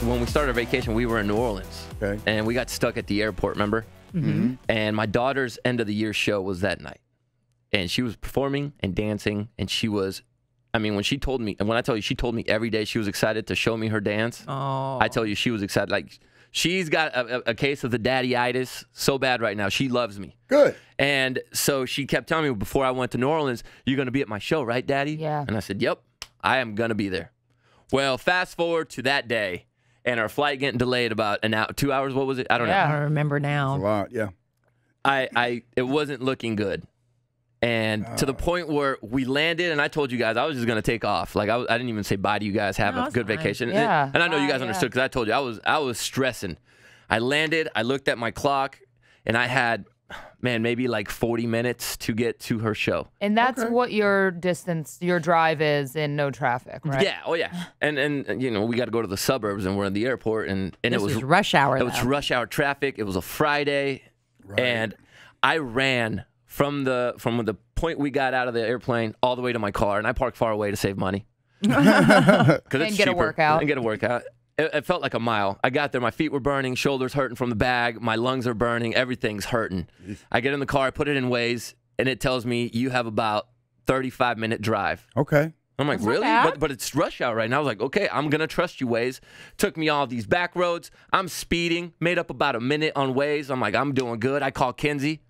when we started our vacation, we were in New Orleans. Okay. And we got stuck at the airport, remember? Mm-hmm. And my daughter's end of the year show was that night. And she was performing and dancing, and she was, I mean, when she told me, and when I tell you she told me every day she was excited to show me her dance, I tell you she was excited. Like, she's got a case of the daddy-itis so bad right now. She loves me. Good. And so she kept telling me before I went to New Orleans, you're going to be at my show, right, Daddy? Yeah. And I said, yep, I am going to be there. Well, fast forward to that day, and our flight getting delayed about an hour, 2 hours, what was it? I don't know. I don't remember now. That's a lot, yeah. It wasn't looking good. And to the point where we landed, and I told you guys I was just going to take off. Like, I didn't even say bye to you guys. Have a good vacation. Yeah. And I know you guys understood because I told you I was stressing. I landed. I looked at my clock, and I had, man, maybe like 40 minutes to get to her show. And that's what your distance, your drive is in no traffic, right? Yeah. Oh, yeah. And you know, we got to go to the suburbs, and we're in the airport, and This was rush hour, It was rush hour traffic. It was a Friday, and I ran from the point we got out of the airplane all the way to my car, and I parked far away to save money. Because it's get a workout. And get a workout. It felt like a mile. I got there, my feet were burning, shoulders hurting from the bag, my lungs are burning, everything's hurting. I get in the car, I put it in Waze, and it tells me you have about 35-minute drive. Okay. I'm like, really? But it's rush hour right now. I was like, okay, I'm going to trust you, Waze. Took me all these back roads. I'm speeding, made up about a minute on Waze. I'm like, I'm doing good. I call Kinsey.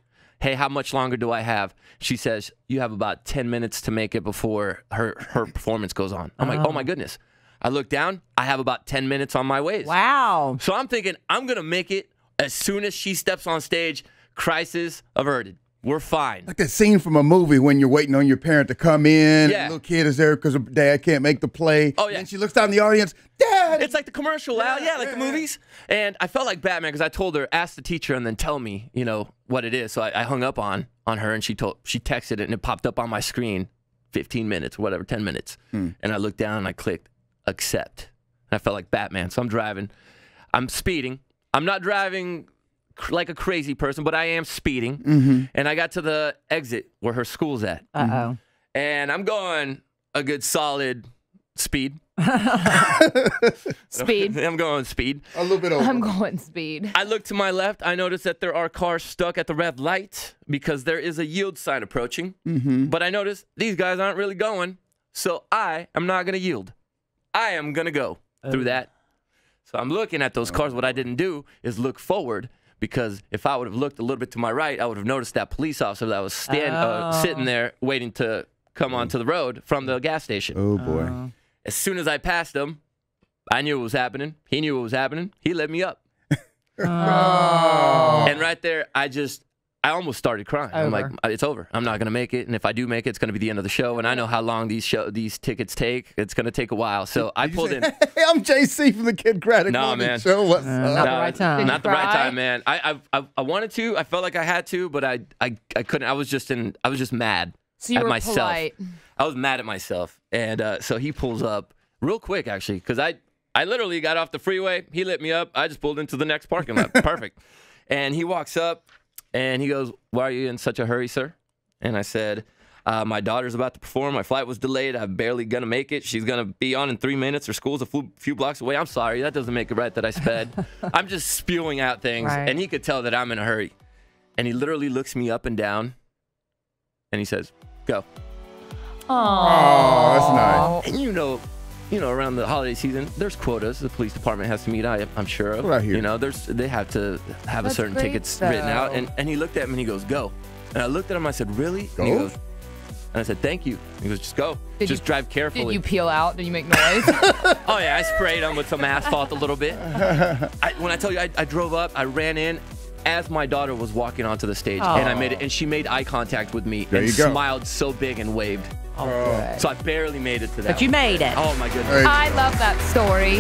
Hey, how much longer do I have? She says, you have about 10 minutes to make it before her performance goes on. I'm like, oh my goodness. I look down, I have about 10 minutes on my Waze. Wow. So I'm thinking, I'm going to make it as soon as she steps on stage. Crisis averted. We're fine. Like that scene from a movie when you're waiting on your parent to come in. Yeah. The little kid is there because dad can't make the play. Oh, yeah. And she looks out in the audience, Dad! It's like the commercial, Al. Yeah, like the movies. And I felt like Batman because I told her, ask the teacher and then tell me, you know, what it is. So I hung up on her, and she texted it, and it popped up on my screen, 15 minutes, whatever, 10 minutes. And I looked down, and I clicked accept. And I felt like Batman. So I'm driving. I'm speeding. I'm not driving like a crazy person, but I am speeding. And I got to the exit where her school's at. Uh-oh. And I'm going a good solid speed. Speed. I'm going speed. A little bit over. I'm going speed. I look to my left. I notice that there are cars stuck at the red light because there is a yield sign approaching. But I notice these guys aren't really going, so I am not going to yield. I am going to go through that. So I'm looking at those cars. What I didn't do is look forward, because if I would have looked a little bit to my right, I would have noticed that police officer that was sitting there waiting to come onto the road from the gas station. Oh, boy. As soon as I passed him, I knew what was happening. He knew what was happening. He let me up. And right there, I almost started crying. I'm like, it's over. I'm not going to make it. And if I do make it, it's going to be the end of the show. And I know how long these tickets take. It's going to take a while. So I pulled in. Hey, I'm JC from the Kid Craddock Morning Show. What's up? Not the right time. Not the right time, man. I wanted to. I felt like I had to, but I couldn't. I was just mad So you at were myself. polite. I was mad at myself. And so he pulls up real quick, actually, because I literally got off the freeway. He lit me up. I just pulled into the next parking lot. Perfect. And he walks up, and he goes, why are you in such a hurry, sir? And I said, my daughter's about to perform. My flight was delayed. I'm barely going to make it. She's going to be on in 3 minutes. Her school's a few blocks away. I'm sorry. That doesn't make it right that I sped. I'm just spewing out things. Right. And he could tell that I'm in a hurry. And he literally looks me up and down, and he says, go. Oh, that's nice. And you know, around the holiday season, there's quotas the police department has to meet. I'm sure of. Right here. You know, they have to have a certain great, tickets written out. though. And he looked at me and he goes, go. And I looked at him. I said, really? And he Go? goes, and I said, thank you. He goes, just go. Just drive carefully. Did you peel out? Did you make noise? Oh yeah, I sprayed him with some asphalt a little bit. When I tell you, I drove up. I ran in as my daughter was walking onto the stage, and she made eye contact with me and smiled so big and waved. Oh, good. So I barely made it to that. But you made it. Oh my goodness. I love that story.